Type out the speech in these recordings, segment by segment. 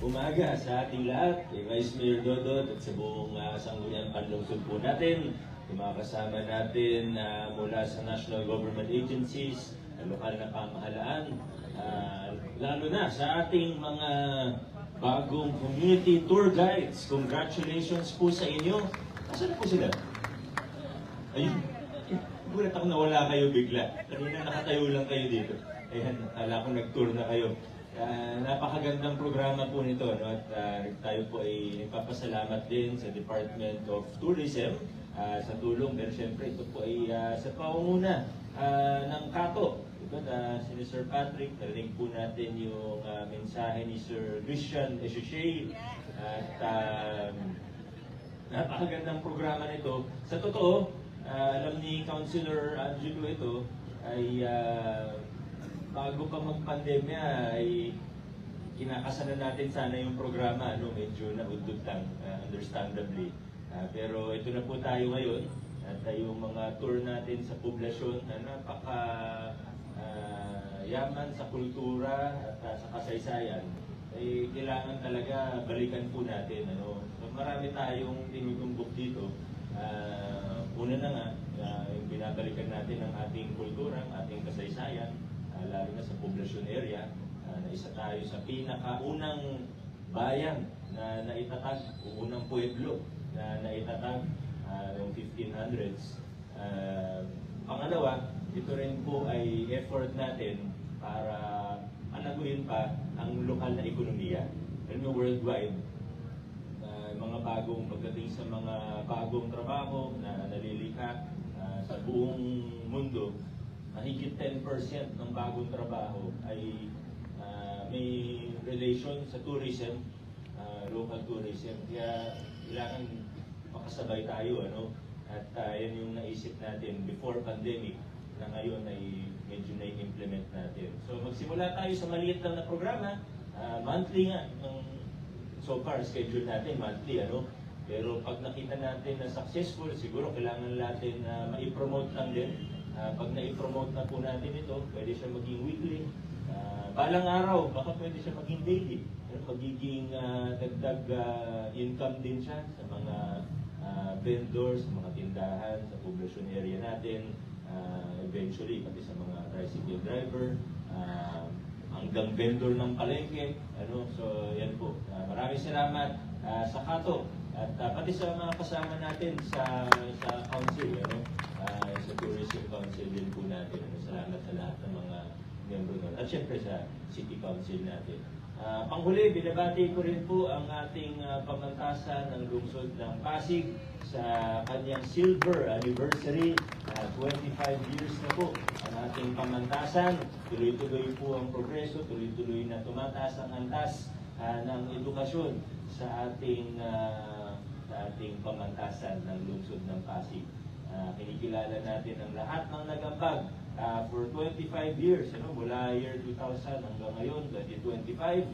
umaga sa ating lahat, kay Vice Mayor Dodot at sa buong sangguniang panlungsod po natin, yung mga kasama natin mula sa national government agencies, lokal na pamahalaan, lalo na sa ating mga bagong community tour guides. Congratulations po sa inyo. Nasaan po sila? Ayun. Gulat ako nawala kayo bigla. Kanina nakatayo lang kayo dito. Ayan, akala ko nag-tour na kayo. Napakagandang programa po nito, no? At tayo po ay nagpapasalamat din sa Department of Tourism sa tulong. Pero syempre ito po ay sa pangunguna ng Kato. Si Sir Patrick, narinig po natin yung mensahe ni Sir Christian Echeche. At napakagandang programa nito. Sa totoo, alam ni Councilor Angelo ito ay bago pa mag-pandemya ay kinakasalan natin sana yung programa, no? Medyo naudot lang, understandably. Pero ito na po tayo ngayon at yung mga tour natin sa poblasyon na napaka yaman sa kultura at sa kasaysayan ay kailangan talaga balikan po natin, ano? So, marami tayong tinutumbok dito. Una na nga, yung binabalikan natin ang ating kultura, ang ating kasaysayan, lalo na sa poblasyon area, na isa tayo sa pinakaunang bayan na naitatag, unang pueblo na naitatag noong 1500s. Pangalawa, ito rin po ay effort natin para panaguhin pa ang lokal na ekonomiya. Alam mo, worldwide, mga bagong pagdating sa mga bagong trabaho na nalilikha sa buong mundo, mahigit 10% ng bagong trabaho ay may relation sa tourism, local tourism. Kaya kailangan makasabay tayo, ano? At yan yung naisip natin before pandemic na ngayon ay medyo na-implement natin. So magsimula tayo sa maliit lang na programa, monthly nga. So far, schedule natin monthly, ano? Pero pag nakita natin na successful, siguro kailangan natin ma-promote lang din. Pag na-promote na po natin ito, pwede siya maging weekly. Balang araw, baka pwede siya maging daily. Pero magiging dagdag income din siya sa mga vendors, sa mga tindahan, sa poblasyon area natin. Eventually, pati sa mga tricycle driver, hanggang vendor ng palengke, ano? So yan po. Maraming salamat sa Kato at pati sa mga kasama natin sa council, ano? Sa Tourism Council din po natin. Salamat sa lahat ng mga member nun. At syempre sa City Council natin. Panghuli, binabati ko rin po ang ating pamantasan ng lungsod ng Pasig sa kanyang silver anniversary. 25 years na po ang ating pamantasan. Tuloy-tuloy po ang progreso, tuloy-tuloy na tumataas ang antas ng edukasyon sa ating pamantasan ng lungsod ng Pasig. Kinikilala natin ang lahat ng nagambag for 25 years, ano, mula year 2000 hanggang ngayon, 2025.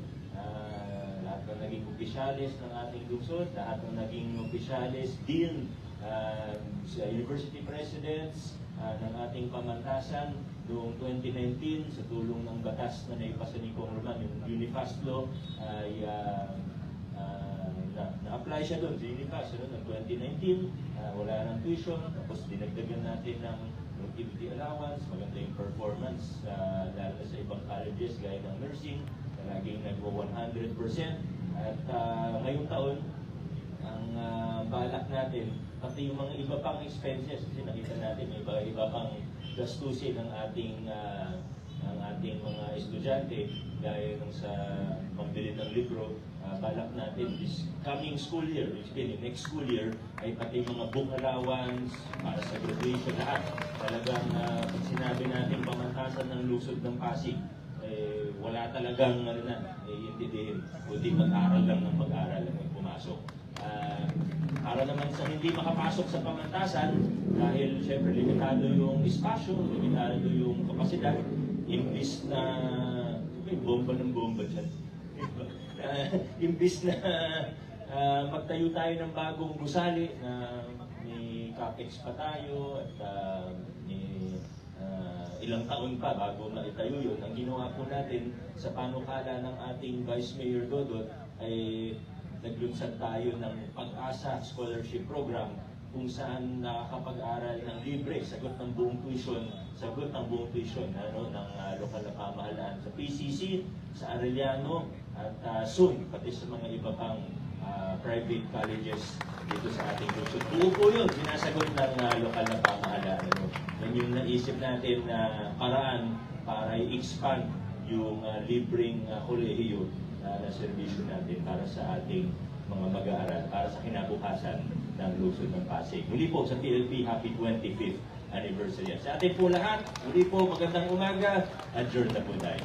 Lahat ng naging opisyalis ng ating lungsod, lahat ng naging opisyalis, dean, sa university presidents ng ating pamantasan noong 2019 sa tulong ng batas na naipasa ni Congressman, yung Unifast Law, ay na-apply siya doon sa Unifast noong 2019. Wala ng tuition, tapos dinagdagan natin ng productivity allowance, maganda yung performance lalo na sa ibang colleges gaya ng nursing, na laging nagwa 100%. At ngayong taon, ang balak natin, pati yung mga iba pang expenses, kasi nakita natin may iba pang gastusin ng ating mga estudyante, gaya nung sa pambili ng libro. Balak natin this coming school year, which means next school year, ay pati mga book allowance para sa graduation, lahat. Talagang pag sinabi natin pamantasan ng lungsod ng Pasig, wala talagang iintindihin, kundi mag-aral lang ng mag-aral lang pumasok. Para naman sa hindi makapasok sa pamantasan, dahil syempre limitado yung espasyo, limitado yung kapasidad, imbis na bomba ng bomba dyan. Imbis na magtayo tayo ng bagong gusali na may capex pa tayo at ilang taon pa bago maitayo yun. Ang ginawa po natin sa panukala ng ating Vice Mayor Dodot ay naglunsad tayo ng Pag-asa Scholarship Program kung saan nakakapag-aral ng libre, sagot ng buong tuition ng lokal na pamahalaan sa PCC, sa Arellano, at soon, pati sa mga iba pang private colleges dito sa ating lungsod. Buo po yun, sinasagot ng lokal na pamahalaan. Yan yung naisip natin na paraan para i-expand yung libreng kolehiyo na serbisyo natin para sa ating mga mag-aaral, para sa kinabukasan ng lungsod ng Pasig. Muli po sa PLP, happy 25th anniversary. Sa atin po lahat, muli po magandang umaga, adjourn na po tayo.